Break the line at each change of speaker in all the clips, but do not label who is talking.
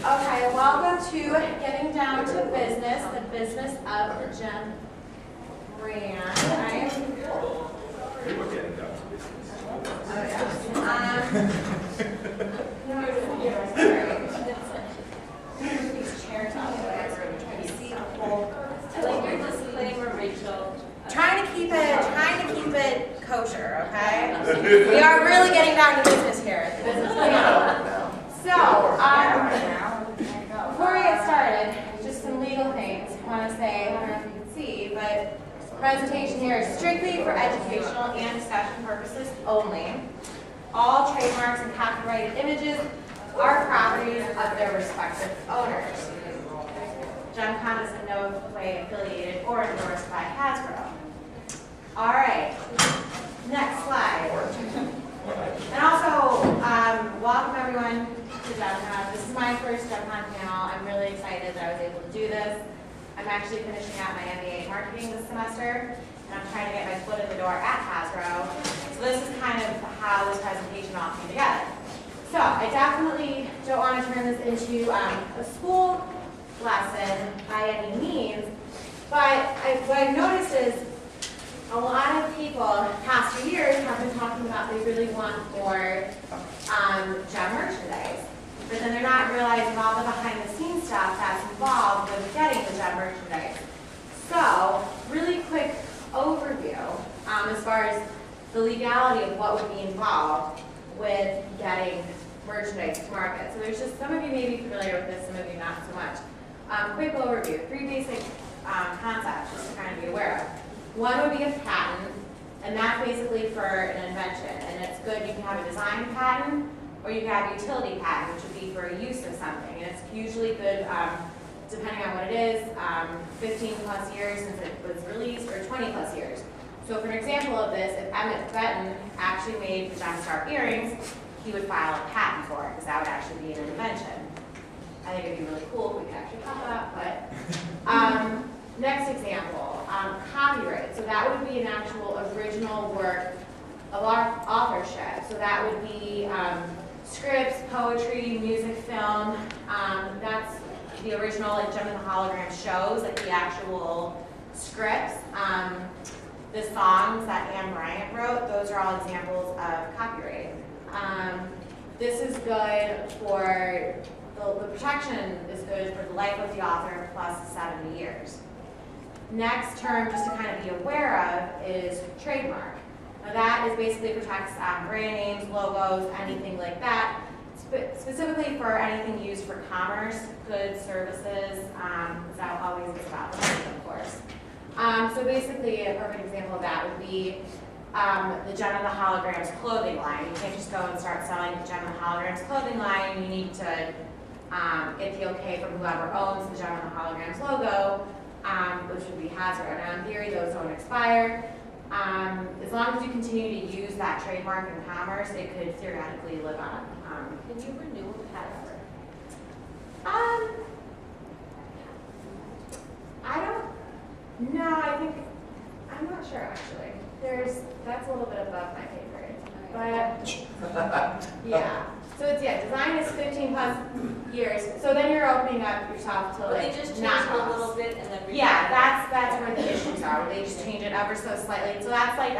Okay, welcome to getting down to business, the business of the Gem brand. I am.
We were getting down to business.
Oh yeah. These chairs out there, trying to see the whole.
I like your disclaimer, Rachel.
Trying to keep it kosher, okay? We are really getting down to business here at the business brand. So, before we get started, just some legal things. I want to say, I don't know if you can see, but the presentation here is strictly for educational and discussion purposes only. All trademarks and copyrighted images are properties of their respective owners. JemCon is in no way affiliated or endorsed by Hasbro. All right, next slide. And also, welcome everyone to JemCon. This is my first JemCon panel. I'm really excited that I was able to do this. I'm actually finishing out my MBA in marketing this semester, and I'm trying to get my foot in the door at Hasbro. So this is kind of how this presentation all came together. So I definitely don't want to turn this into a school lesson by any means, but what I've noticed is a lot of people the past few years have been talking about they really want more Gem merchandise, but then they're not realizing all the behind the scenes stuff that's involved with getting the Gem merchandise. So, really quick overview as far as the legality of what would be involved with getting merchandise to market. So there's just, some of you may be familiar with this, some of you not so much. Quick overview, 3 basic concepts just to kind of be aware of. One would be a patent, and that's basically for an invention, and it's good. You can have a design patent, or you can have a utility patent, which would be for a use of something, and it's usually good, depending on what it is, 15 plus years since it was released, or 20 plus years. So for an example of this, if Emmett Benton actually made the Gemstar earrings, he would file a patent for it, because that would actually be an invention. I think it'd be really cool if we could actually have that, but next example, copyright. So that would be an actual original work of our authorship. So that would be scripts, poetry, music, film. That's the original, like Gem and the Hologram shows, like the actual scripts. The songs that Anne Bryant wrote, those are all examples of copyright. This is good for, the protection is good for the life of the author plus 70 years. Next term, just to kind of be aware of, is trademark. Now that is basically protects brand names, logos, anything like that, specifically for anything used for commerce, goods, services, that always is about the money, of course. So basically, a perfect example of that would be the Gem and the Holograms clothing line. You can't just go and start selling the Gem and the Holograms clothing line. You need to get the okay from whoever owns the Gem and the Holograms logo, which would be Hasbro. Now, in theory, those don't expire. As long as you continue to use that trademark in commerce, it could theoretically live on.
Can you renew a patent?
I don't know. I'm not sure actually. That's a little bit above my pay grade, but yeah. So it's, design is 15 plus years. So then you're opening up yourself to like
They just change
not
it a little bit and then
yeah, that's where the issues are. Where they just change it ever so slightly. So that's like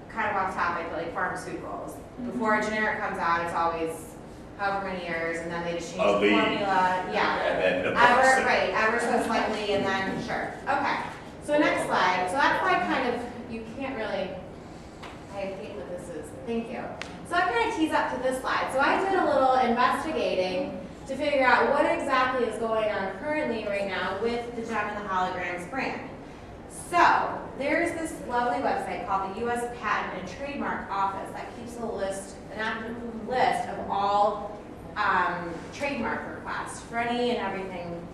kind of off topic, but like pharmaceuticals. Before a generic comes out, it's always however many years, and then they just change the formula. Yeah, ever so slightly, and then sure. Okay. So next slide. So that's why kind of you can't really. I hate that this is. Thank you. So I kind of tease up to this slide. So I did a little investigating to figure out what exactly is going on currently right now with the Gem and the Holograms brand. So there's this lovely website called the U.S. Patent and Trademark Office that keeps an active list of all trademark requests for any and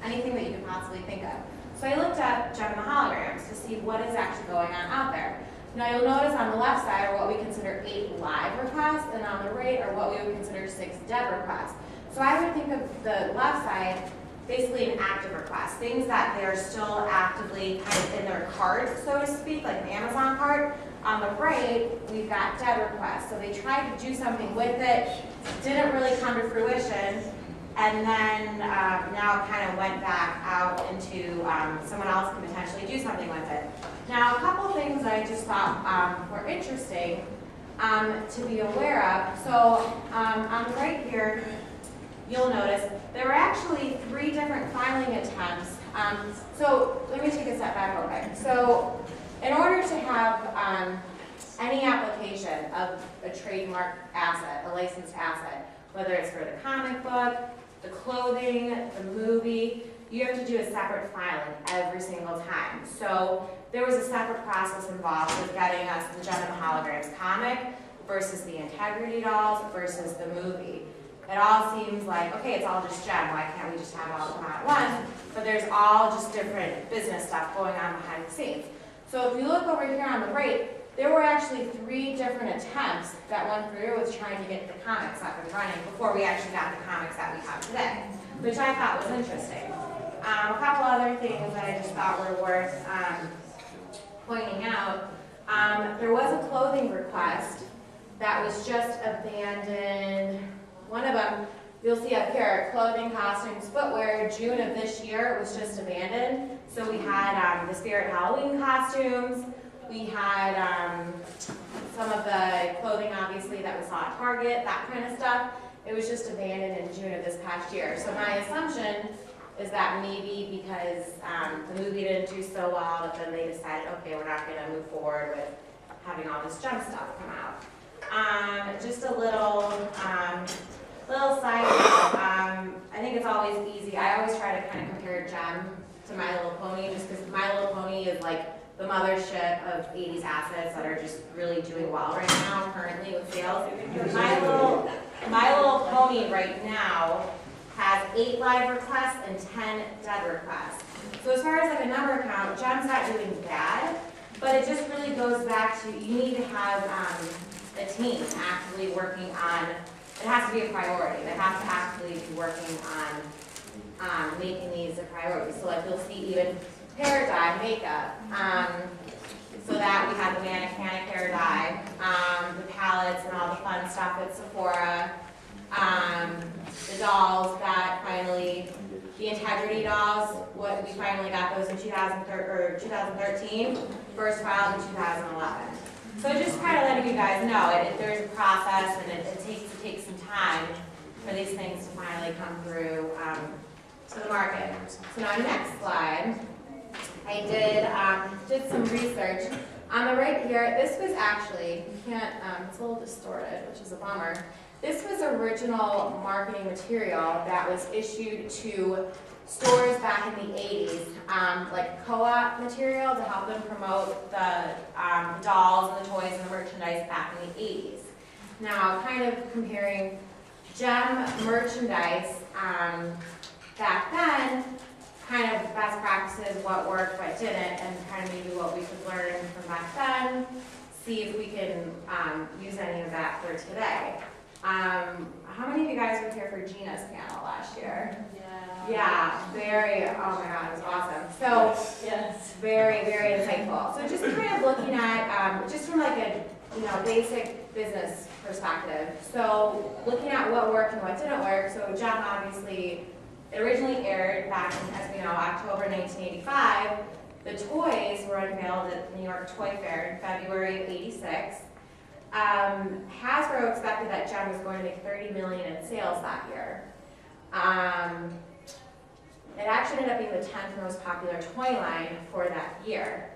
anything that you could possibly think of. So I looked up Gem and the Holograms to see what is actually going on out there. Now you'll notice on the left side are what we consider 8 live requests, and on the right are what we would consider 6 dead requests. So I would think of the left side basically an active request, things that they're still actively kind of in their cart, so to speak, like an Amazon cart. On the right, we've got dead requests. So they tried to do something with it, didn't really come to fruition, And then now it kind of went back out into someone else can potentially do something with it. Now, a couple things I just thought were interesting to be aware of. So on the right here, you'll notice there were actually 3 different filing attempts. So let me take a step back real quick. So in order to have any application of a trademark asset, a licensed asset, whether it's for the comic book, the clothing, the movie, you have to do a separate filing every single time. So there was a separate process involved with getting us the Gem and the Holograms comic versus the Integrity dolls versus the movie. It all seems like, okay, it's all just Gem, why can't we just have all of them at once? But there's all just different business stuff going on behind the scenes. So if you look over here on the right, there were actually 3 different attempts that went through with trying to get the comics up and running before we actually got the comics that we have today, which I thought was interesting. A couple other things that I just thought were worth pointing out. There was a clothing request that was just abandoned. One of them, you'll see up here, clothing, costumes, footwear, June of this year, it was just abandoned. So we had the Spirit Halloween costumes. We had some of the clothing, obviously, that we saw at Target, that kind of stuff. It was just abandoned in June of this past year. So my assumption is that maybe because the movie didn't do so well, that then they decided, okay, we're not going to move forward with having all this Gem stuff come out. Just a little side note. I think it's always easy. I always try to kind of compare Gem to My Little Pony, just because My Little Pony is like the mothership of 80s assets that are just really doing well right now, currently with sales. My Little Pony right now has 8 live requests and 10 dead requests. So as far as like a number count, Gem's not doing bad, but it just really goes back to you need to have a team actively working on, it has to be a priority. They have to actively be working on making these a priority. So like you'll see even hair dye, makeup, so that we have the Mannequin hair dye, the palettes and all the fun stuff at Sephora, the dolls that finally, the Integrity dolls, what we finally got those in 2013, first filed in 2011. So just kind of letting you guys know, there's a process and it takes some time for these things to finally come through to the market. So now next slide. I did some research. On the right here, this was actually, you can't, it's a little distorted, which is a bummer. This was original marketing material that was issued to stores back in the 80s, like co-op material to help them promote the dolls and the toys and the merchandise back in the 80s. Now, kind of comparing Gem merchandise back then, kind of best practices, what worked, what didn't, and kind of maybe what we could learn from back then, see if we can use any of that for today. How many of you guys were here for Gina's panel last year? Yeah, very, oh my God, it was awesome. So, yes, very, very insightful. So just kind of looking at, just from like a, basic business perspective. So looking at what worked and what didn't work. So Gem obviously, it originally aired back in, as we know, October 1985. The toys were unveiled at the New York Toy Fair in February of '86. Hasbro expected that Gem was going to make $30 million in sales that year. It actually ended up being the 10th most popular toy line for that year.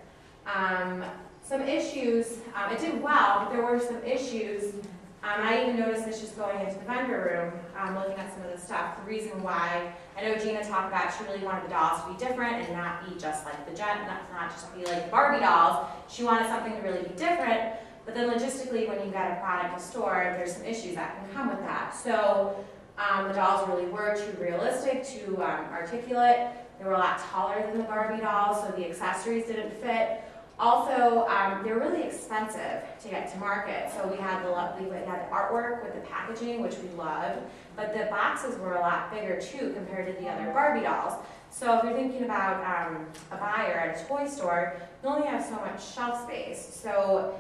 Some issues, it did well, but there were some issues. I even noticed this just going into the vendor room, looking at some of the stuff. The reason why, I know Gina talked about she really wanted the dolls to be different and not be just like the Gem, not just be like Barbie dolls. She wanted something to really be different. But then logistically, when you got a product to store, there's some issues that can come with that. So the dolls really were too realistic, too articulate. They were a lot taller than the Barbie dolls, so the accessories didn't fit. Also, they're really expensive to get to market. So we had the artwork with the packaging, which we loved, but the boxes were a lot bigger too compared to the other Barbie dolls. So if you're thinking about a buyer at a toy store, you only have so much shelf space. So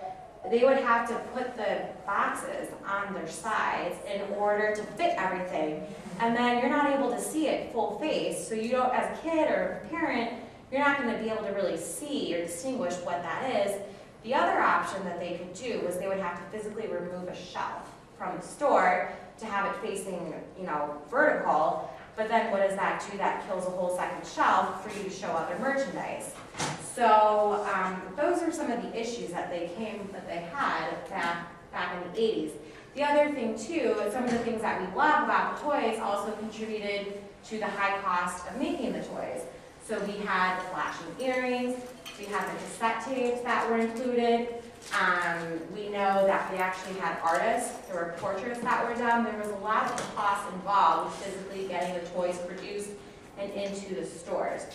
they would have to put the boxes on their sides in order to fit everything. And then you're not able to see it full face, so you don't, as a kid or a parent, you're not going to be able to really see or distinguish what that is. The other option that they could do was they would have to physically remove a shelf from the store to have it facing, you know, vertical. But then what does that do? That kills a whole second shelf for you to show other merchandise. So those are some of the issues that they had back in the 80s. The other thing too, some of the things that we love about the toys also contributed to the high cost of making the toys. So we had the flashing earrings, we had the cassette tapes that were included. We know that we actually had artists, there were portraits that were done. There was a lot of cost involved with physically getting the toys produced and into the stores.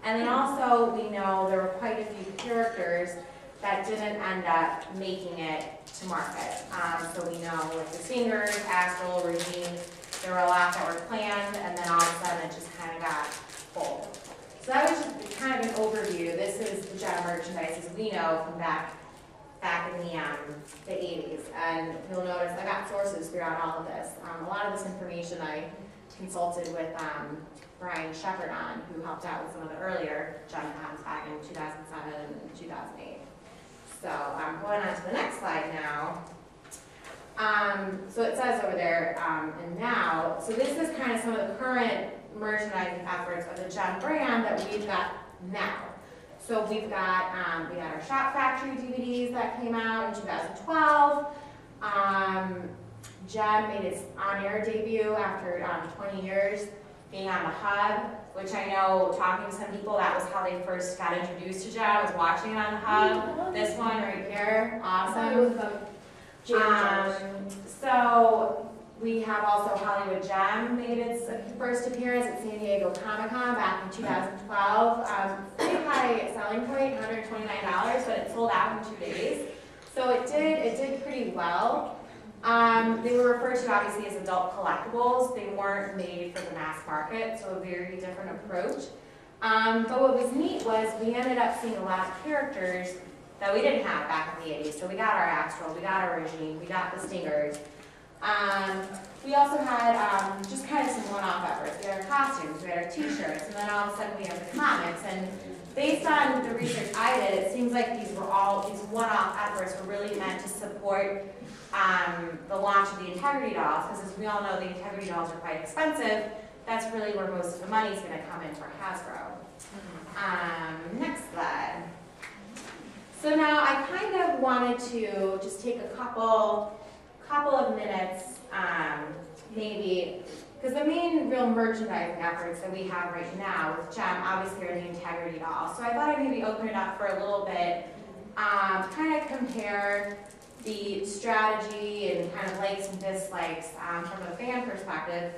And then also we know there were quite a few characters that didn't end up making it to market. So we know with the Singers, Astral, Regine, there were a lot that were planned, and then all of a sudden it just kind of got full. So that was just kind of an overview. This is the Jem merchandise as we know from back in the 80s. And you'll notice I got sources throughout all of this. A lot of this information I consulted with Brian Shepard on, who helped out with some of the earlier JemCons back in 2007 and 2008. So I'm going on to the next slide now. So it says over there, and now, so this is kind of some of the current merchandising efforts of the Jem brand that we've got now. So we've got, we had our Shop Factory DVDs that came out in 2012. Jem made its on-air debut after 20 years being on the Hub, which I know, talking to some people, that was how they first got introduced to Jem, was watching it on the Hub. This one right here, awesome. So we have also Hollywood Jem made its first appearance at San Diego Comic-Con back in 2012. Pretty high selling point, $129, but it sold out in 2 days. So it did pretty well. They were referred to obviously as adult collectibles. They weren't made for the mass market, so a very different approach. But what was neat was we ended up seeing a lot of characters that we didn't have back in the 80s. So we got our Astral, we got our Regine, we got the Stingers. We also had just kind of some one-off efforts. We had our costumes, we had our t-shirts, and then all of a sudden we have the comics. And based on the research I did, it seems like these one-off efforts were really meant to support the launch of the Integrity Dolls, because as we all know, the Integrity Dolls are quite expensive. That's really where most of the money is going to come in for Hasbro. Next slide. So now I kind of wanted to just take a couple of minutes, maybe, because the main real merchandising efforts that we have right now with Jem obviously are the Integrity Dolls. So I thought I'd maybe open it up for a little bit, kind of compare the strategy and kind of likes and dislikes from a fan perspective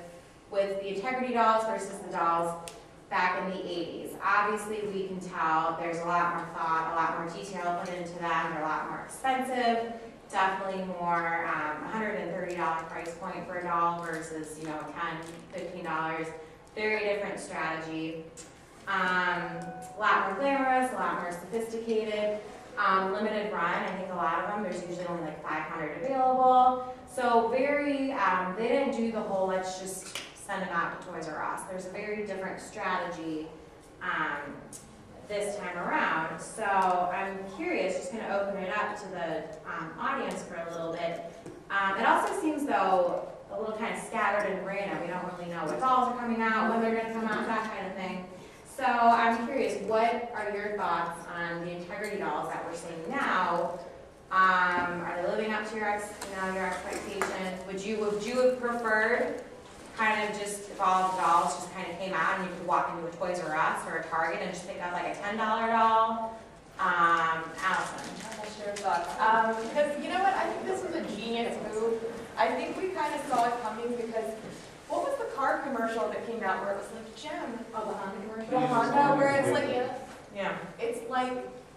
with the Integrity Dolls versus the dolls back in the 80s. Obviously we can tell there's a lot more thought, a lot more detail put into them, they're a lot more expensive, definitely more $130 price point for a doll versus, you know, $10, $15. Very different strategy. A lot more glamorous, a lot more sophisticated. Limited run, I think a lot of them, there's usually only like 500 available. So very, they didn't do the whole let's just send them out to Toys R Us. There's a very different strategy this time around. So I'm curious, just going to open it up to the audience for a little bit. It also seems though a little kind of scattered and random. We don't really know what dolls are coming out, when they're going to come out, that kind of thing. So I'm curious, what are your thoughts on the Integrity Dolls that we're seeing now? Are they living up to your expectations? Would you have preferred kind of just if all the dolls just kind of came out and you could walk into a Toys R Us or a Target and just pick up like a $10 doll? Allison.
What's your thoughts? Because you know what, I think this was a genius move. I think we kind of saw it coming because what was the car commercial that came out where it was like Jem?
Oh, the Honda commercial?
The Honda, where it's like,
Yeah.
it's like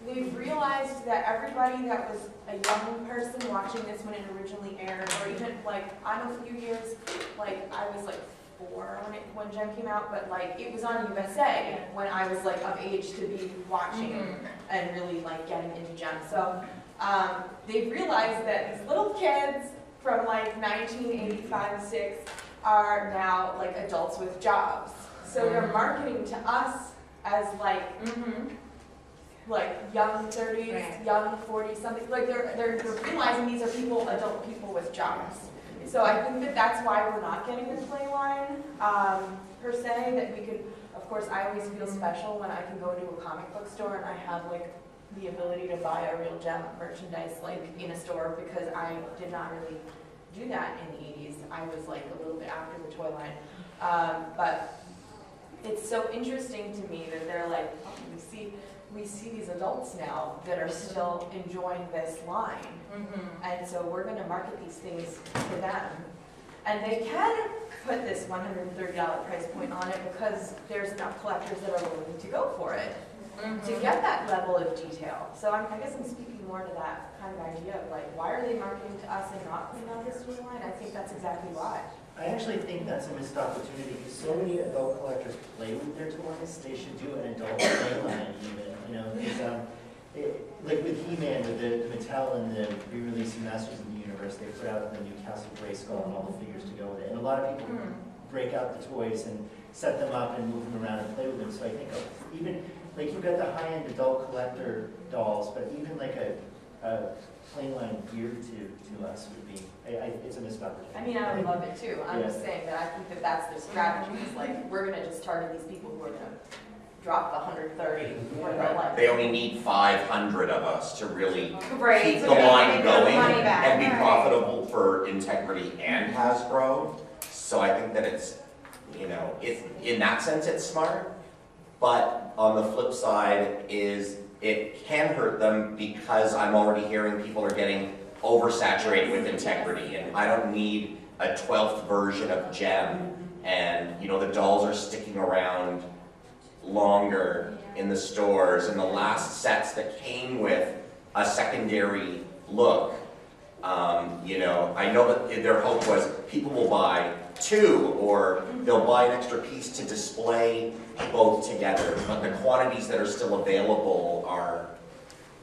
we've realized that everybody that was a young person watching this when it originally aired, or even like I'm a few years, like I was like 4 when Jem came out, but like it was on USA when I was like of age to be watching and really like getting into Jem. So they've realized that these little kids from like 1985, 6 are now like adults with jobs. So they're marketing to us as like young 30s,
Right.
young 40 something. Like they're realizing these are people, adult people with jobs. So I think that that's why we're not getting the play line per se. That we could, of course, I always feel special when I can go to a comic book store and I have like the ability to buy a real gem merchandise like in a store, because I did not really do that in the 80s. I was like a little bit after the toy line. But it's so interesting to me that they're like, oh, we see these adults now that are still enjoying this line. And so we're going to market these things to them. And they can put this $130 price point on it because there's enough collectors that are willing to go for it to get that level of detail. So I guess I'm speaking more to that kind of idea of like, why are they marketing to us and not putting on this toy line? I think that's exactly why.
I actually think that's a missed opportunity because so many adult collectors play with their toys. They should do an adult play line even, you know, because like with He-Man, with the Mattel and the re-release of Masters of the Universe, they put out the Newcastle Grayskull and all the figures to go with it. And a lot of people break out the toys and set them up and move them around and play with them. So I think even, like you've got the high-end adult collector dolls, but even like a plain line geared to us would be, it's a missed opportunity.
I mean, I would love it too. I'm just saying that I think that that's the strategy. It's like, we're going to just target these people who are going to drop the 130 or they're like,
They only need 500 of us to really
Right,
keep
so
the
they're
line
getting their
going
money back.
and be
Right.
profitable for Integrity and Hasbro. So I think that it's, you know, in that sense it's smart, but on the flip side is it can hurt them because I'm already hearing people are getting oversaturated with Integrity, and I don't need a 12th version of Gem, and you know the dolls are sticking around longer in the stores, and the last sets that came with a secondary look, you know, I know that their hope was people will buy two, or they'll buy an extra piece to display both together, but the quantities that are still available are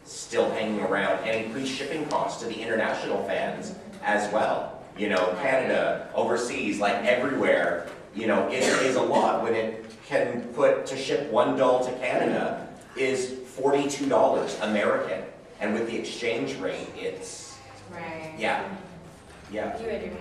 still hanging around, and increased shipping costs to the international fans as well. You know, Canada, overseas, like everywhere, you know, it is a lot when it can put to ship one doll to Canada is $42 American, and with the exchange rate, it's,
Right.
yeah.
You had your hand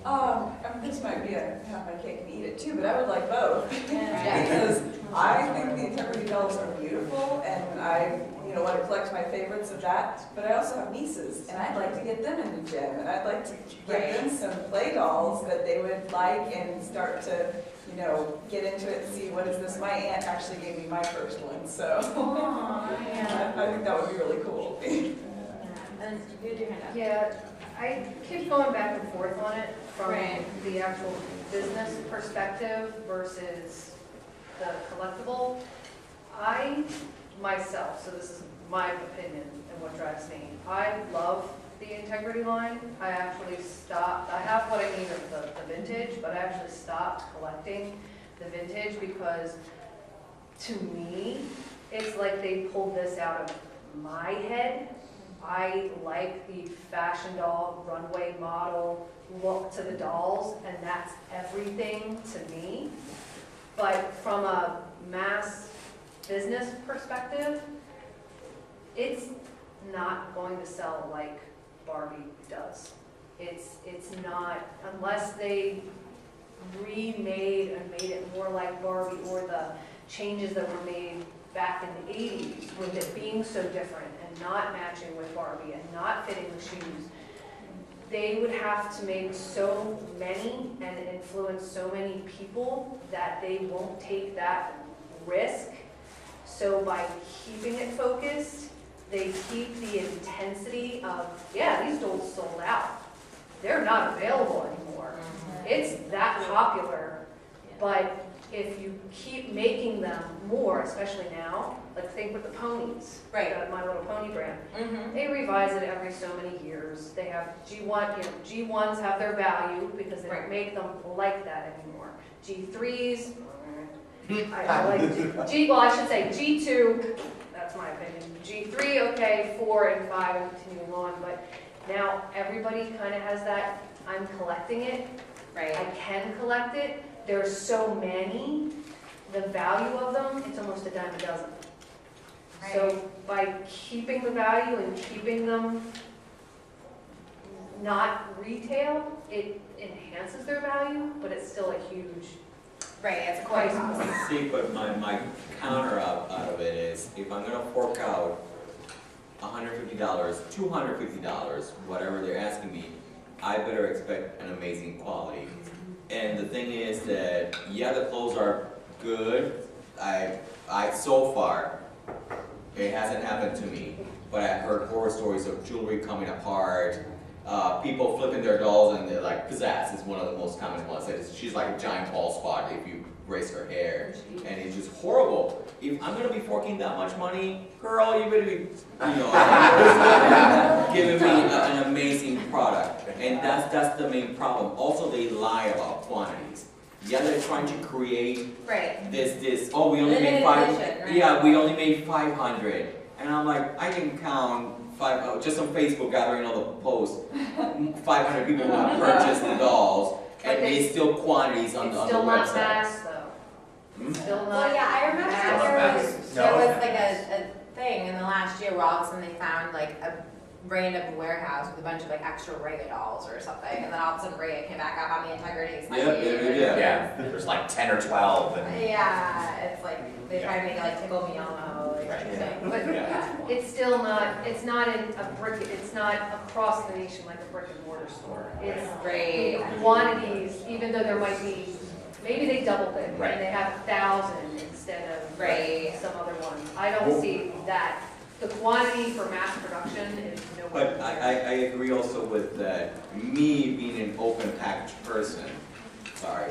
up.
This might be a have my cake and eat it too, but I would like both.
Yeah.
Because I think the Integrity dolls are beautiful, and I, you know, want to collect my favorites of that. But I also have nieces, and I'd like to get them into Gem, and I'd like to get them some play dolls that they would like and start to, you know, get into it and see what is this. My aunt actually gave me my first one, so I think that would be really cool.
And you had your hand up.
Yeah, I keep going back and forth on it from
Right.
the actual business perspective versus the collectible. I, myself, so this is my opinion and what drives me, I love the Integrity line. I actually stopped, I have what I need of the vintage, but I actually stopped collecting the vintage because to me, it's like they pulled this out of my head. I like the fashion doll, runway model look to the dolls, and that's everything to me. But from a mass business perspective, it's not going to sell like Barbie does. It's not, unless they remade and made it more like Barbie, or the changes that were made back in the 80s with it being so different and not matching with Barbie and not fitting the shoes. They would have to make so many and influence so many people that they won't take that risk. So by keeping it focused, they keep the intensity of, yeah, these dolls sold out. They're not available anymore. It's that popular, but if you keep making them more, especially now, like think with the ponies,
Right.
My Little Pony brand, they revise it every so many years. They have G1, you know, G1s have their value because they don't make them like that anymore. G3s, I like well, I should say G2, that's that's my opinion. G3, okay, 4 and 5 and continuing on, but now everybody kind of has that, I'm collecting it,
Right.
I can collect it, there's so many, the value of them, it's almost a dime a dozen. So by keeping the value and keeping them not retail, it enhances their value, but it's still a huge
Right, it's a coin
price
toss.
point.
See, but my counter out of it is, if I'm gonna fork out $150, $250, whatever they're asking me, I better expect an amazing quality. And the thing is that, yeah, the clothes are good. So far, it hasn't happened to me, but I've heard horror stories of jewelry coming apart, people flipping their dolls, and they're like, pizzazz is one of the most common ones. She's like a giant bald spot if you raise her hair, and it's just horrible. If I'm gonna be forking that much money, girl, you better be, giving me an amazing product. And that's the main problem. Also, they lie about quantities. Yeah, they're trying to create
Right.
this, oh, we only made
Limited edition, right?
yeah, we only made 500. And I'm like, I can count just on Facebook gathering all the posts, 500 people who have purchased the dolls,
But
and it's still quantities on
It's
the
still not
website.
mass though.
Hmm?
Still not.
Well, yeah, I remember
mass.
there was like a thing in the last year where all of a sudden they found like a random warehouse with a bunch of like extra Raya dolls or something, and then all of a sudden Raya came back up on the integrity site.
Yeah.
There's like 10 or 12 and.
Yeah, it's like they try to make it like Tickle Me Elmo, like
Right.
thing.
But it's still not, it's not in a brick, it's not across the nation like a brick and mortar store. It's
Right.
quantities, even though there might be, maybe they doubled it
Right.
and they have 1,000 instead of
Right.
some other ones. I don't see that. The quantity for mass production is nowhere.
But I agree also with that, me being an open package person, sorry,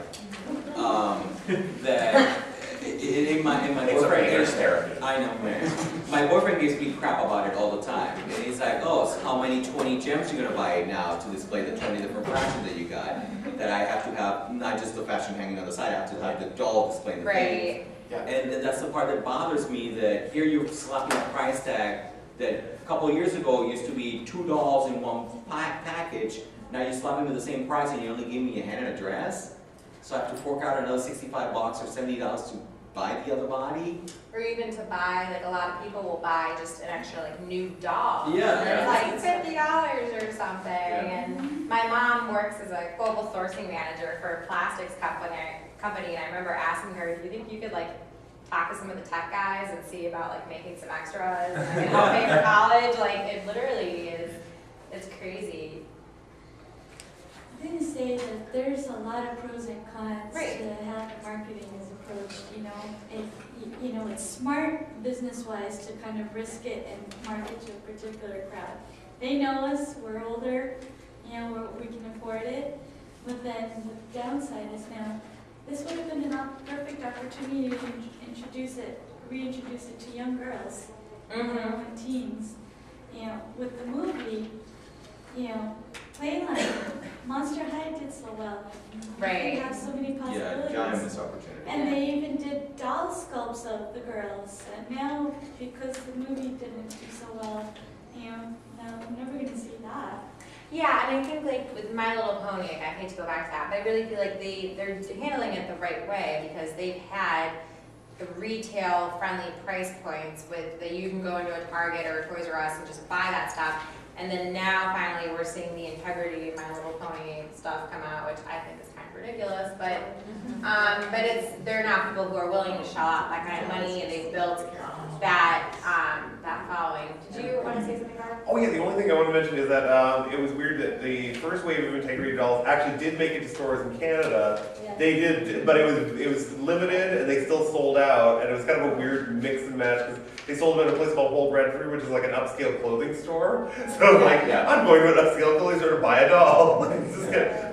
that in my
It's a
boyfriend
beginner's
gives,
therapy.
I know, man. My boyfriend gives me crap about it all the time. And he's like, oh, so how many 20 gems you gonna buy now to display the 20 different fractions that you got? That I have to have, not just the fashion hanging on the side, I have to have the doll displaying the thing.
Right.
And that's the part that bothers me, that here you're slapping a price tag that a couple of years ago used to be $2 in one package. Now you're slapping me the same price and you only give me a hand and a dress? So I have to fork out another $65 or $70 to buy the other body?
Or even to buy, like a lot of people will buy just an extra like new doll.
Yeah.
And it's like $50 or something. And my mom works as a global sourcing manager for a plastics company, and I remember asking her, do you think you could like talk to some of the tech guys and see about like making some extras and like, help pay for college? Like it literally is, it's crazy.
I'm going to say that there's a lot of pros and cons
Right.
to how the marketing is approached, you know. It's smart business-wise to kind of risk it and market to a particular crowd. They know us, we're older, you know, we can afford it. But then the downside is now, this would have been a perfect opportunity to reintroduce it to young girls, you know, and teens. You know, with the movie, you know, Playline, Monster High did so well.
Right.
They have so many
Yeah,
possibilities.
giant missed opportunity.
And they even did doll sculpts of the girls. And now, because the movie didn't do so well, you know, now I'm never going to see that.
Yeah, and I think like with My Little Pony, like, I hate to go back to that, but I really feel like they're handling it the right way because they've had the retail friendly price points with that you can go into a Target or a Toys R Us and just buy that stuff. And then now finally we're seeing the integrity of My Little Pony stuff come out, which I think is kind of ridiculous, but they're not people who are willing to shell out that kind of money, and they've built that following. Did you want to say something, Carl?
Oh yeah, the only thing I want to mention is that it was weird that the first wave of integrity dolls actually did make it to stores in Canada.
Yeah.
They did, but it was limited and they still sold out, and it was kind of a weird mix and match because they sold them at a place called Hold Redford, which is like an upscale clothing store. So like, I'm going to an upscale clothing store to buy a doll.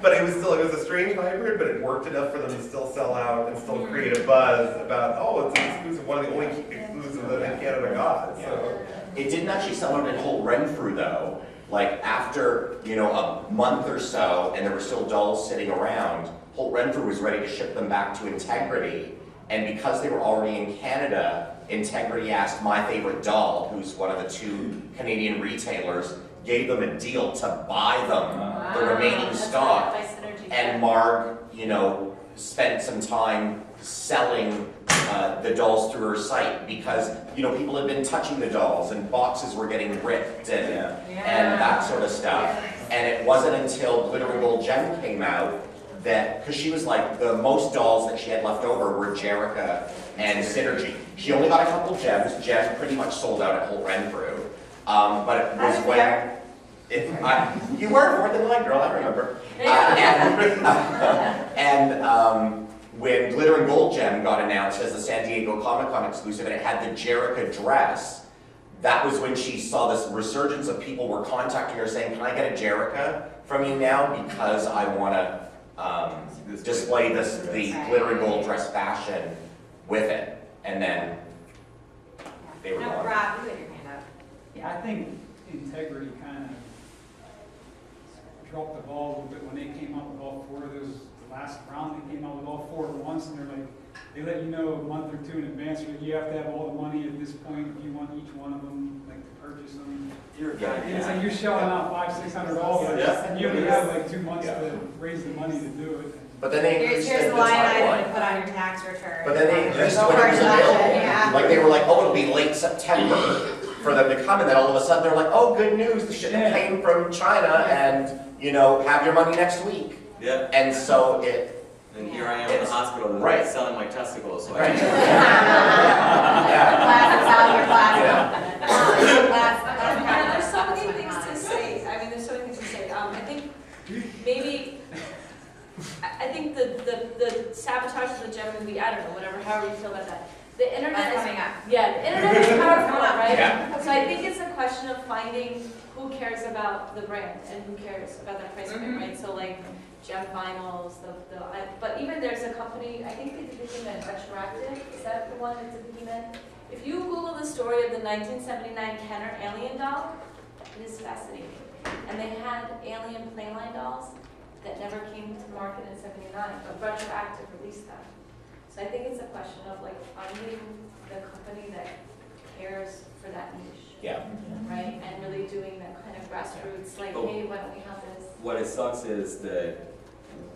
But it was a strange hybrid, but it worked enough for them to still sell out and still create a buzz about, oh, it's an exclusive, one of the only exclusives that Canada got. So.
It didn't actually sell out at Holt Renfrew though. Like after, a month or so, and there were still dolls sitting around, Holt Renfrew was ready to ship them back to Integrity. And because they were already in Canada, Integrity asked My Favorite Doll, who's one of the 2 Canadian retailers, gave them a deal to buy them the remaining stock. And Marg, you know, spent some time selling the dolls through her site because, you know, people had been touching the dolls and boxes were getting ripped and that sort of stuff. And it wasn't until Glitter and Gold Gem came out that, because she was like, the most dolls that she had left over were Jerrica and Synergy. She only got a couple gems. Gem pretty much sold out at Holt Renfrew. But it was when... you were 4th in line, girl, I remember. When Glitter and Gold Gem got announced as the San Diego Comic-Con exclusive and it had the Jerrica dress, that was when she saw this resurgence of people were contacting her saying, can I get a Jerrica from you now because I want to display the Glitter and Gold dress fashion with it. And then they were gone.
Rob, you had your hand up.
Yeah, I think Integrity kind of dropped the ball a little bit when they came out with all 4 of those. The last round they came out with all 4 at once, and they're like, they let you know a month or 2 in advance that you have to have all the money at this point if you want each one of them, like to purchase them. It's like you're shelling out $500-600, and you only have like 2 months to raise the money to do it.
But then they increased
Here's
the
the line item
timeline.
to put on your tax return.
But then they increased
Go
when it was
hard slash it,
available.
yeah.
Like they were like, oh, it'll be late September for them to come, and then all of a sudden they're like, oh, good news, the shipment came from China, and you know, have your money next week.
Yeah.
And so it.
And here I am in the hospital selling my testicles. So
Right.
There's so many things to say. I mean, there's so many things to say. I think maybe, I think the sabotage of the gem movie, I don't know, whatever, however you feel about that. The internet is
coming up.
Yeah, the internet is powerful, right?
Yeah.
So I think it's a question of finding who cares about the brand and who cares about that price point, right? So like Gem Finals, but even there's a company, I think they did Behemoth Retroactive, is that the one that's a Behemoth? If you Google the story of the 1979 Kenner alien doll, it is fascinating. And they had alien planeline dolls that never came to market in '79, but Retroactive released them. So I think it's a question of like finding the company that cares for that niche.
Yeah.
Right? And really doing that kind of grassroots, like, hey, why don't we have this?
what it sucks is that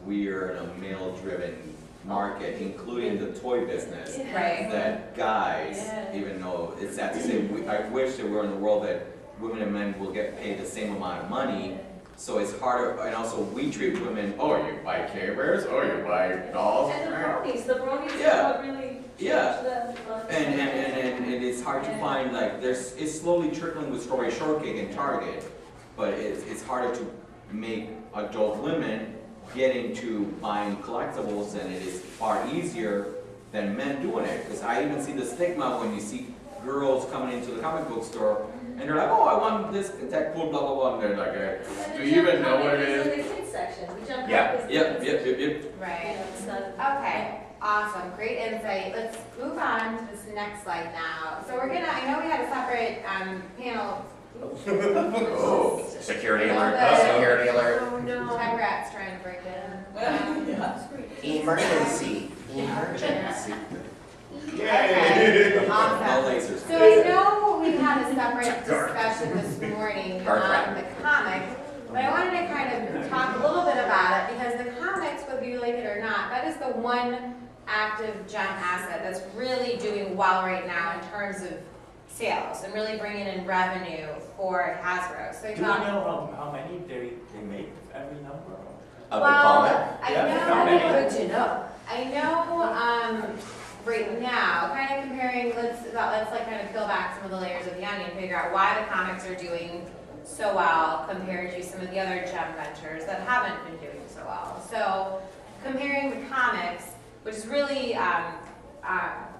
we're in a male-driven market, including the toy business.
Right.
That guys, even though it's sad to say, I wish that we're in the world that women and men will get paid the same amount of money. So it's harder, and also we treat women, oh, you buy Care Bears, oh, you buy dolls.
And the bronies
Yeah.
are what really
Yeah.
them.
And it's hard to find, like, it's slowly trickling with Strawberry Shortcake and Target, but it's harder to make adult women get into buying collectibles, and it is far easier than men doing it. Because I even see the stigma when you see girls coming into the comic book store, and they're like, oh, I want this, that cool, blah, blah, blah, and they're like, do you even know what it is?
The kids section, the jump
Yeah.
is the
Yep,
kids
yep, yep, yep.
Right.
section. It's not-
Okay, awesome, great insight. Let's move on to this next slide now. So we're gonna, I know we had a separate panel.
Oh, security alert, security alert.
Oh no. Tech Rat's trying to break in.
Emergency, emergency.
Okay,
No
awesome.
lasers.
So I know we had a separate discussion this morning on the comic, but I wanted to kind of talk a little bit about it because the comics, whether you like it or not, that is the one active gem asset that's really doing well right now in terms of sales and really bringing in revenue for Hasbro. So I
Do we
thought,
know how many they make every number?
Of the
well,
comic?
I
Yeah,
know,
how many?
good to know. I know, right now, kind of comparing, let's like kind of peel back some of the layers of the onion, figure out why the comics are doing so well compared to some of the other gem ventures that haven't been doing so well. So comparing the comics, which is really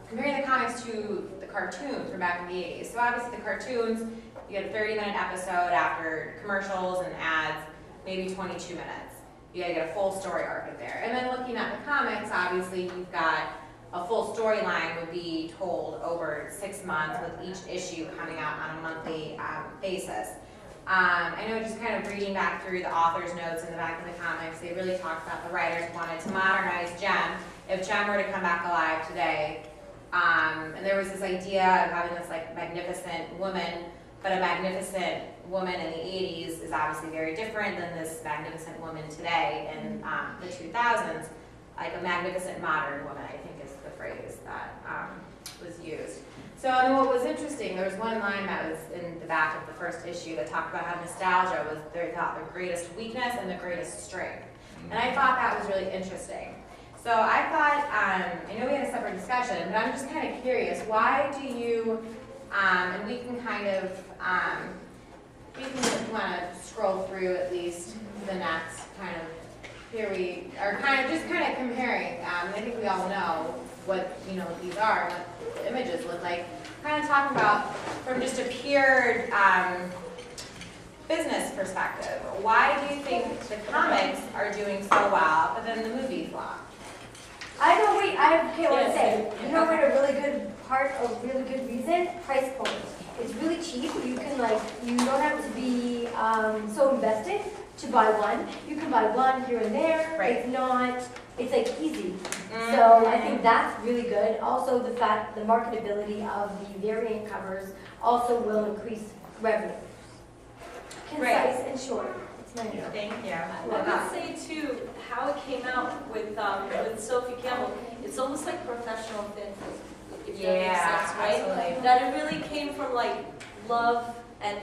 comparing the comics to the cartoons from back in the 80s. So obviously the cartoons, you had a 30-minute episode after commercials and ads, maybe 22 minutes. You gotta get a full story arc in there. And then looking at the comics, obviously you've got a full storyline would be told over 6 months with each issue coming out on a monthly basis. I know just kind of reading back through the author's notes in the back of the comics, they really talked about the writers wanted to modernize Jem. If Jem were to come back alive today, and there was this idea of having this like magnificent woman, but a magnificent woman in the 80s is obviously very different than this magnificent woman today in the 2000s. Like a magnificent modern woman, I think is the phrase that was used. So I mean, what was interesting, there was one line that was in the back of the first issue that talked about how nostalgia was their greatest weakness and the greatest strength. And I thought that was really interesting. So I thought, I know we had a separate discussion, but I'm just kind of curious, why do you, and we can kind of, we can want to scroll through at least the next kind of, here we are kind of comparing, I think we all know what, these are, what the images look like, kind of talking about from just a pure business perspective. Why do you think the comics are doing so well, but then the movies flop?
I can't want to say. You know what a really good part, a really good reason? Price point. It's really cheap. You can you don't have to be so invested to buy one. You can buy one here and there.
Right.
It's not, it's like easy. So I think that's really good. Also the fact, the marketability of the variant covers also will increase revenue. Concise and short. It's my idea.
Thank you.
I would say too, how it came out with Sophie Campbell, it's almost like professional fit, if that makes sense, right?
Absolutely.
That it really came from love, and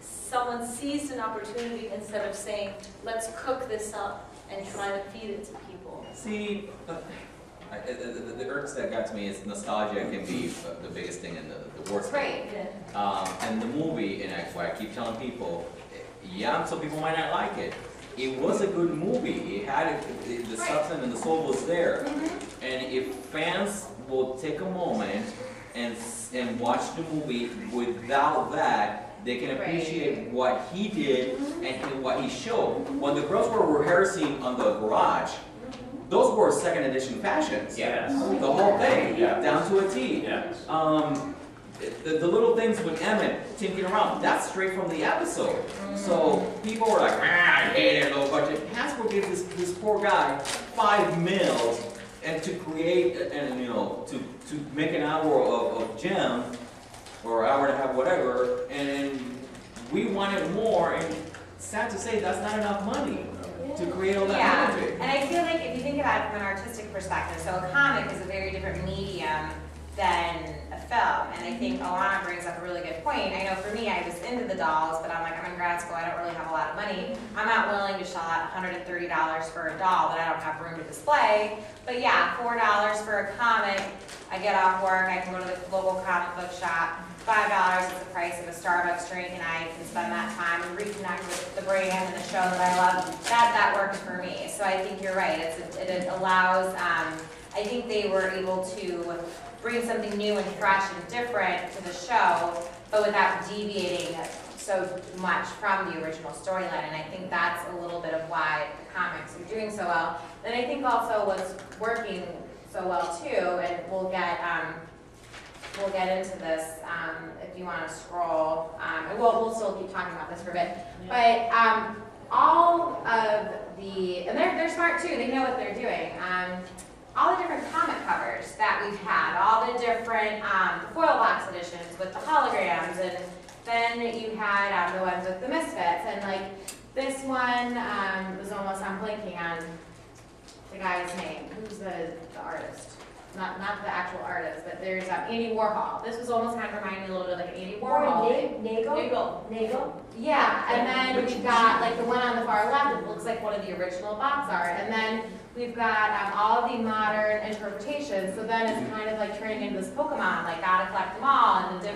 someone seized an opportunity instead of saying, let's cook this up and try to feed it to people.
See, the irks that got to me is nostalgia can be the biggest thing and the worst thing.
Right.
And the movie, and that's why I keep telling people, yeah, some people might not like it. It was a good movie. It had the substance and the soul was there. And if fans will take a moment and watch the movie without that, they can appreciate what he did and what he showed. When the girls were rehearsing on the garage, those were second edition fashions.
Yes.
The whole thing,
Yeah.
down to a T.
Yes.
The little things with Emmett tinking around, that's straight from the episode. So people were like, I hate it, low budget. Hasbro gave this poor guy $5 million and to create and to make an hour of Jem or an hour and a half, whatever, and we wanted more, and sad to say that's not enough money to create all that magic.
And I feel like if you think about it from an artistic perspective, so a comic is a very different medium than a film, and I think Alana brings up a really good point. I know for me, I was into the dolls, but I'm in grad school, I don't really have a lot of money. I'm not willing to shell out $130 for a doll that I don't have room to display. But yeah, $4 for a comic, I get off work, I can go to the local comic book shop, $5 is the price of a Starbucks drink, and I can spend that time and reconnect with the brand and the show that I love. That works for me. So I think you're right, it allows, I think they were able to bring something new and fresh and different to the show, but without deviating so much from the original storyline. And I think that's a little bit of why the comics are doing so well. Then I think also what's working so well too, and we'll get into this if you want to scroll. And we'll still keep talking about this for a bit. But all of and they're smart too. They know what they're doing. All the different comic covers that we've had, all the different foil box editions with the holograms, and then you had the ones with the Misfits, and this one was almost, I'm blanking on the guy's name. Who's the artist? Not the actual artist, but there's Andy Warhol. This was almost kind of reminding me a little bit like Andy Warhol.
Nagel?
Yeah, and then we've got the one on the far left, it looks like one of the original box art, and then we've got all of the modern interpretations, so then it's kind of turning into this Pokemon, gotta collect them all, and the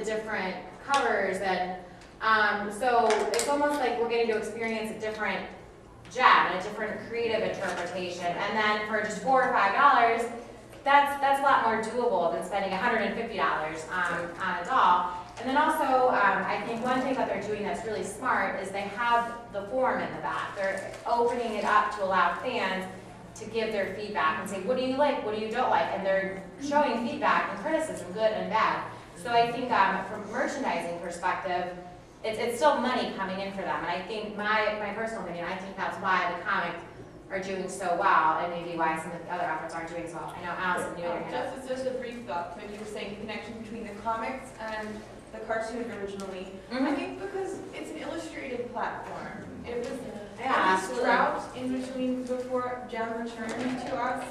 different covers, and so it's almost like we're getting to experience a different Jem, a different creative interpretation, and then for just $4 or $5, that's a lot more doable than spending $150 on a doll. And then also, I think one thing that they're doing that's really smart is they have the form in the back. They're opening it up to allow fans to give their feedback and say, what do you like, what do you don't like? And they're showing feedback and criticism, good and bad. So I think from a merchandising perspective, it's still money coming in for them. And I think my personal opinion, I think that's why the comics are doing so well, and maybe why some of the other efforts aren't doing so well. I know Allison, you were
Just a brief thought, when you were saying connection between the comics and the cartoon originally. I think because it's an illustrated platform. It was
absolutely.
drought in between before Jem returned to us.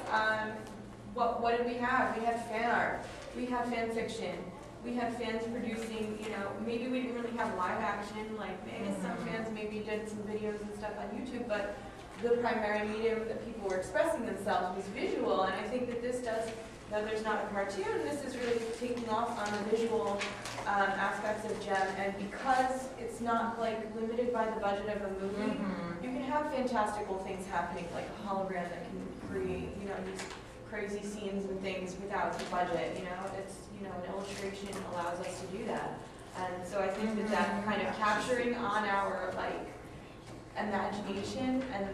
What did we have? We had fan art. We had fan fiction. We had fans producing, maybe we didn't really have live action, like maybe some fans maybe did some videos and stuff on YouTube, but the primary medium that people were expressing themselves was visual, and I think that this does, though there's not a cartoon, this is really taking off on the visual aspects of Jem, and because it's not like limited by the budget of a movie, you can have fantastical things happening, like a hologram that can create, these crazy scenes and things without the budget, it's, an illustration allows us to do that. And so I think that kind of capturing on our, imagination and,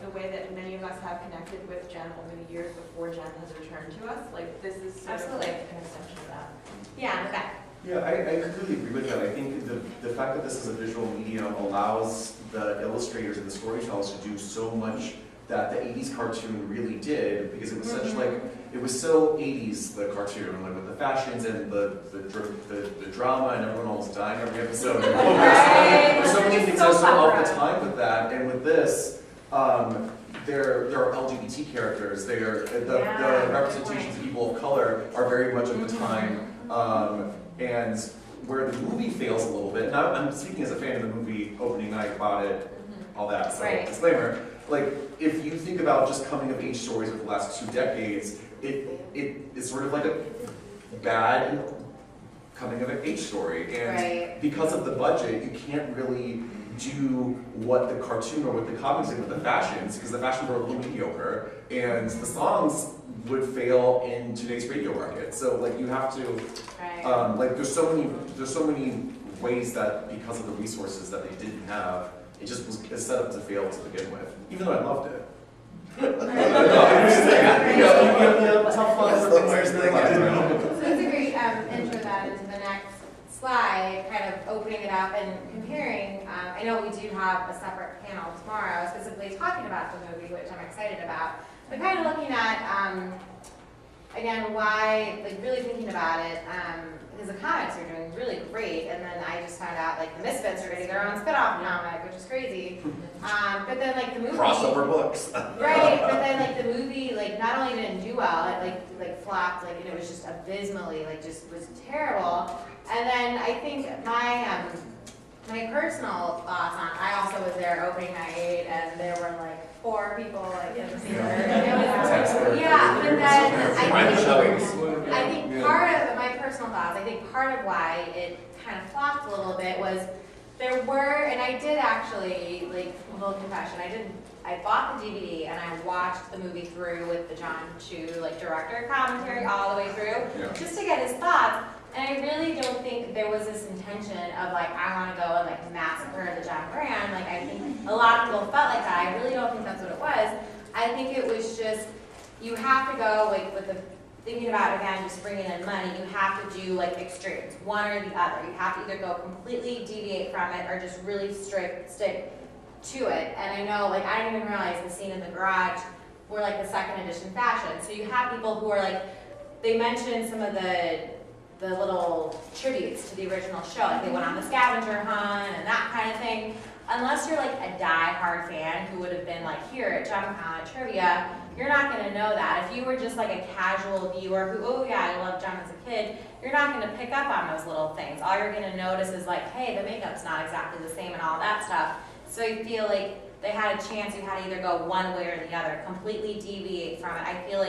the way that many of us have connected with Jem over the years before Jem has returned to us, this is sort of an extension of that.
Yeah, okay.
Yeah, I completely agree with that. I think the fact that this is a visual medium allows the illustrators and the storytellers to do so much that the 80s cartoon really did, because it was such it was so 80s, the cartoon, with the fashions and the drama and everyone almost dying every episode. There's so many things that are so off the time with that, and with this, there are LGBT characters, the representations of people of color are very much of the time, and where the movie fails a little bit, and I'm speaking as a fan of the movie, opening night, bought it, all that, so disclaimer. If you think about just coming of age stories of the last 2 decades, it is sort of like a bad coming of age story. And because of the budget, you can't really do what the cartoon or what the comics did with the fashions, because the fashions were a little mediocre, and the songs would fail in today's radio market. So you have to, there's so many ways that because of the resources that they didn't have, it just was set up to fail to begin with, even though I loved it.
So it's a great intro that into the next slide, kind of opening it up and comparing. I know we do have a separate panel tomorrow specifically talking about the movie, which I'm excited about, but kind of looking at, again, why, really thinking about it, because the comics are doing really great, and then I just found out the Misfits are getting their own spin-off comic, which is crazy. But then the movie
crossover books.
Right, but then the movie not only didn't do well, it flopped, and it was just abysmally just was terrible. And then I think my personal thoughts on, I also was there opening night, and there were 4 people in the theater. Yeah, but then I think part of my personal thoughts, I think part of why it kind of flopped a little bit was there were, and I did actually, a little confession, I bought the DVD and I watched the movie through with the John Chu director commentary all the way through, just to get his thoughts. And I really don't think there was this intention of I want to go and massacre the John brand. I think a lot of people felt like that. I really don't think that's what it was. I think it was just, you have to go with the thinking about, again, just bringing in money, you have to do extremes, one or the other. You have to either go completely deviate from it or just really stick to it. And I know, I didn't even realize the scene in the garage were the 2nd edition fashion. So you have people who are they mentioned some of the little tributes to the original show, they went on the scavenger hunt and that kind of thing. Unless you're a die-hard fan who would have been here at JemCon at trivia, you're not going to know that. If you were just a casual viewer who, oh yeah, I loved Jem as a kid, you're not going to pick up on those little things. All you're going to notice is hey, the makeup's not exactly the same and all that stuff. So you feel they had a chance, you had to either go one way or the other, completely deviate from it. I feel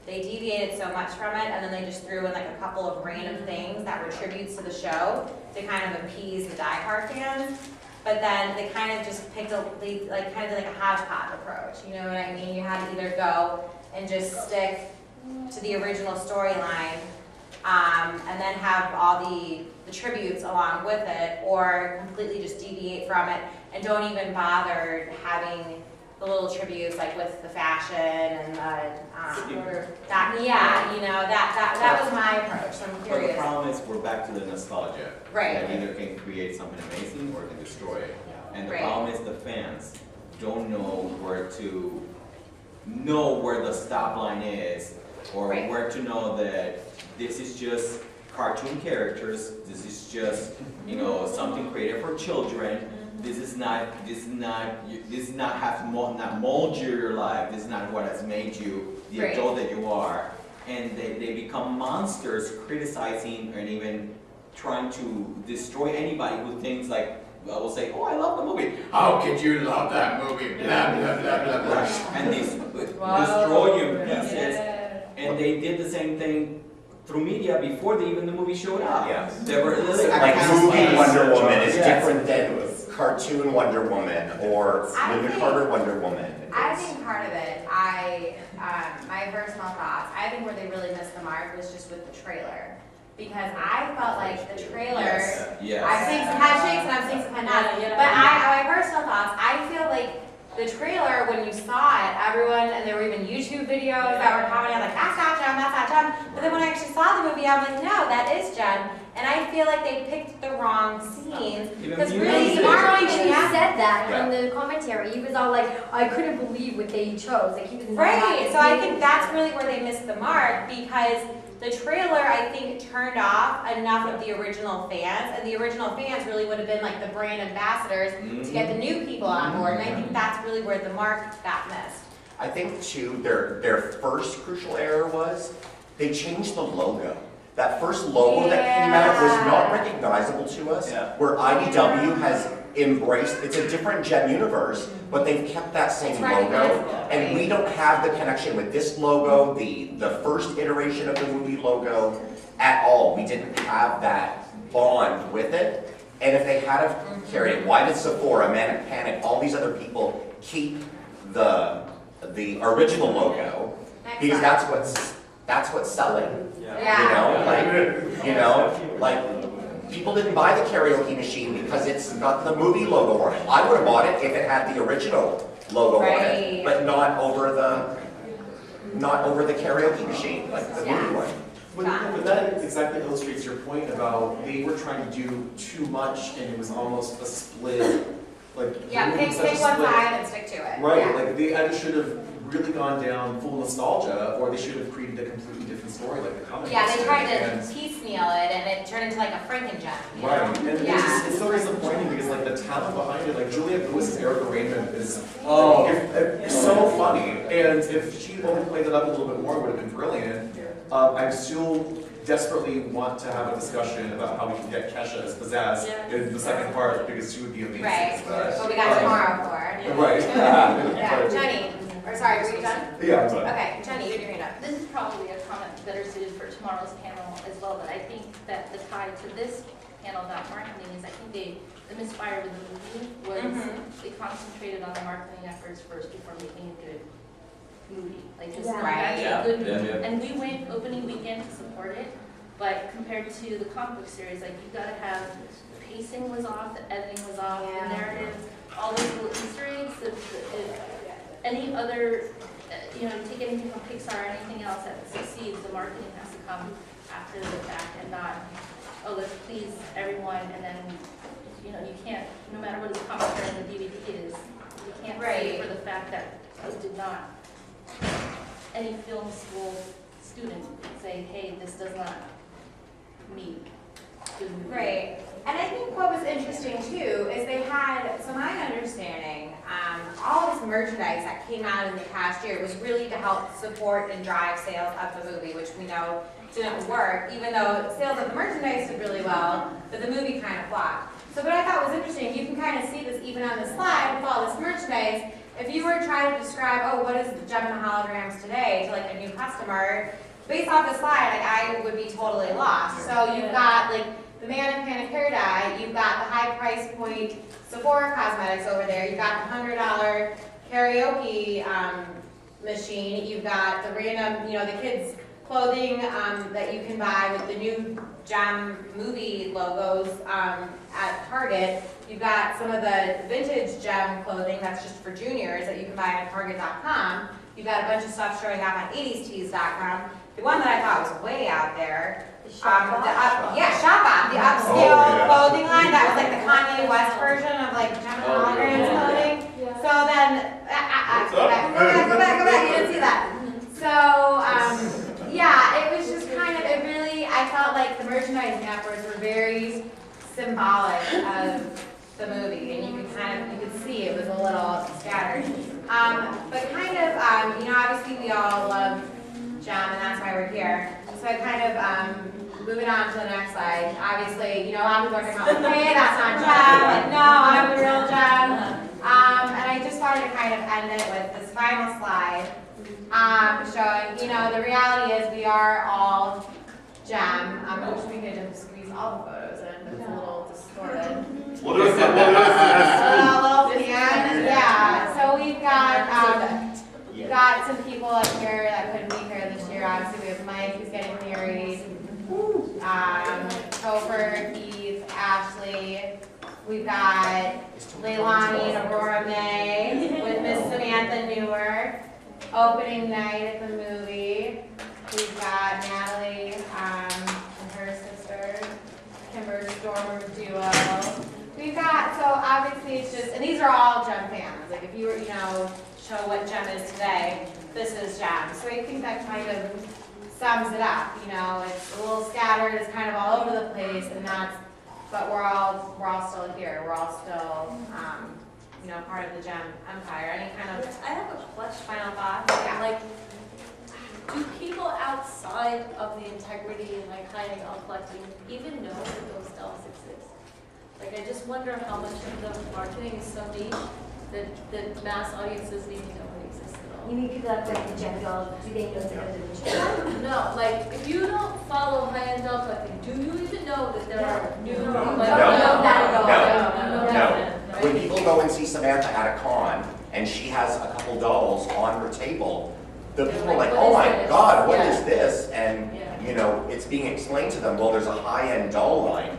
they deviated so much from it, and then they just threw in a couple of random things that were tributes to the show to kind of appease the diehard fans. But then they kind of just picked kind of did a hodgepodge approach. You know what I mean? You had to either go and just stick to the original storyline, and then have all the tributes along with it, or completely just deviate from it and don't even bother having the little tributes, like with the fashion and that, yeah, you know, that was my approach, so I'm
But the
curious.
problem is, we're back to the nostalgia.
Right.
That either can create something amazing or can destroy it. And the
Right.
problem is the fans don't know where the stop line is, or
Right.
where to know that this is just cartoon characters, this is just, you know, something created for children. This is not not mold your life. This is not what has made you the
Right.
adult that you are. And they become monsters, criticizing and even trying to destroy anybody who thinks like, I will say, oh, I love the movie. How could you love that movie? Blah, blah, blah, blah, blah. And they destroy you in pieces. And they did the same thing through media before the movie showed up.
Yes.
They were
Like movie Wonder Woman is
Yes.
different than cartoon Wonder Woman or Linda Carter Wonder Woman.
I think part of it, my personal thoughts, I think where they really missed the mark was just with the trailer. Because I felt like the trailer,
Yes.
I'm seeing some head shakes and I'm seeing some head nods, but my personal thoughts, I feel like the trailer, when you saw it, everyone, and there were even YouTube videos that were commenting like, that's not Jem, that's not Jem. But then when I actually saw the movie, I'm like, no, that is Jem. And I feel like they picked the wrong scenes. Because really,
Mark actually
yeah.
said that in the commentary. He was all like, I couldn't believe what they chose. Like, he was not
Right,
happy.
so I think that's really where they missed the mark, because the trailer, I think, turned off enough of the original fans, and the original fans really would have been like the brand ambassadors to get the new people on board, and I think that's really where the mark got missed.
I think too, their first crucial error was they changed the logo. That first logo that came out was not recognizable to us, where IDW has embraced, it's a different Jem universe, but they've kept that same logo, and we don't have the connection with this logo, the first iteration of the movie logo, at all. We didn't have that bond with it, and if they had have carried it, why did Sephora, Manic Panic, all these other people keep the original logo? Because that's what's selling. Like people didn't buy the karaoke machine because it's got the movie logo on it. I would have bought it if it had the original logo on it, but not over the karaoke machine, like the movie one.
But that exactly illustrates your point about they were trying to do too much and it was almost a split, like.
Yeah, pick one side and stick to it.
Right,
Yeah.
like they either should have really gone down full nostalgia or they should have created a completely different story like the comic.
Yeah, they
books
tried
did.
to
And-
piecemeal it, and it turned into like a Franken-Jem, you know?
Right, and
Yeah.
it's so disappointing because like the talent behind it, like Juliette Lewis's Erica Raymond is so funny, and if she only played it up a little bit more, it would have been brilliant. I still desperately want to have a discussion about how we can get Kesha as Pizzazz in the second part because she would be amazing.
Right,
as
but we got tomorrow for.
Right.
Yeah, Jenny, or sorry, were you done?
Yeah, I'm done.
Okay, Jenny, you your hand up.
This is probably a comment better suited for tomorrow's panel as well, but I think that the tie to this panel about marketing is I think the misfire with the movie was they concentrated on the marketing efforts first before making a good movie. Like just
Right.
a good movie. And we went opening weekend to support it, but compared to the comic book series, like you gotta have, the pacing was off, the editing was off, the narrative, all those little Easter eggs, any other, take anything from Pixar or anything else that succeeds, the marketing has to come after the fact and not, oh, let's please everyone, and then, you can't, no matter what his commentary on the DVD is, you can't say for the fact that it did not, any film school student could say, hey, this does not meet the movie.
Right, and I think what was interesting too is they had, so my understanding, all this merchandise that came out in the past year was really to help support and drive sales of the movie, which we know didn't work, even though sales of the merchandise did really well, but the movie kind of flopped. So what I thought was interesting, you can kind of see this even on the slide with all this merchandise. If you were trying to describe, oh, what is the Jem and the Holograms today to like a new customer, based off the slide, like I would be totally lost. So you've got like the Man in Panic hair dye, you've got the high price point Sephora cosmetics over there, you've got the $100 karaoke machine, you've got the random, the kids clothing that you can buy with the new Gem movie logos at Target. You've got some of the vintage Gem clothing that's just for juniors that you can buy on Target.com. You've got a bunch of stuff showing up on 80stees.com. The one that I thought was way out there, Shop Up, the upscale clothing line that was like the Kanye West version of like Gem holograms clothing. So then, go back, you didn't see that. So, yeah, it was just kind of, I felt like the merchandising efforts were very symbolic of the movie, and you could see it was a little scattered. But kind of, obviously we all love Gem, and that's why we're here. So I kind of, moving on to the next slide, obviously, a lot of people are talking about, hey, that's not Gem, like, no, I'm the real Gem. And I just wanted to kind of end it with this final slide, showing, the reality is we are all Gem. I wish we could just squeeze all the photos in, but it's a little distorted. A little fan, yeah. So we've got some people up here that couldn't be here this year. Obviously, we have Mike who's getting married, Topher, Keith, Ashley. We've got Leilani and Aurora May with Miss Samantha Newer. Opening night at the movie. We've got Natalie and her sister, Kimber Stormer duo. We've got, so obviously it's just, and these are all Gem fans. Like if you were, show what Gem is today, this is Gem. So I think that kind of sums it up. It's a little scattered, it's kind of all over the place, and but we're all still here. We're all still, part of the Gem empire. Any kind of,
I have a question.
Final thoughts? Yeah.
Like, do people outside of the integrity and hiding dolls collecting even know that those dolls exist? Like, I just wonder how much of the marketing is so niche that mass audiences need to know it exists at all.
You mean people that collect the Gem dolls, do they know that there's a Gem?
No, like, if you don't follow high-end doll collecting, do you even know that there are new,
No. When people go and see Samantha at a con, and she has a couple dolls on her table, the people are like, oh my God, what is this? And, it's being explained to them, well, there's a high-end doll line.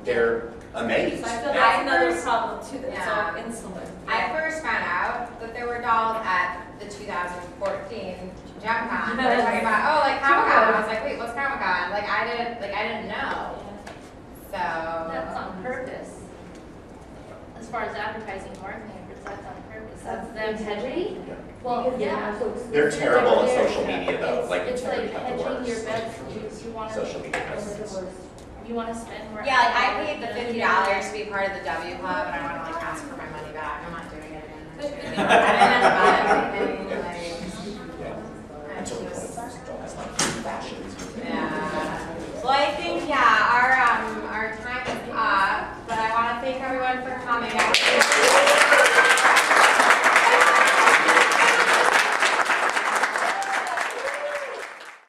They're amazed.
So I feel that's another problem too, that's all insular.
I first found out that there were dolls at the 2014 JemCon. They were talking about, like Comic-Con. I was like, wait, what's Comic-Con? I didn't know. So
That's on purpose. As far as advertising marketing efforts, that's on purpose. That's them
Integrity?
Well, yeah.
They're terrible at social media though, like
It's like
integrity have the
hedging your
worst.
bets. You want
Social
to,
media presence.
you want to spend more.
yeah, I paid the $50 to be part of the W Club, and I want to ask for my money back. I'm not doing it again this year. I didn't buy anything.
Until the point that's not fashions.
Yeah. Well, I think our time is up, but I want to thank everyone for coming.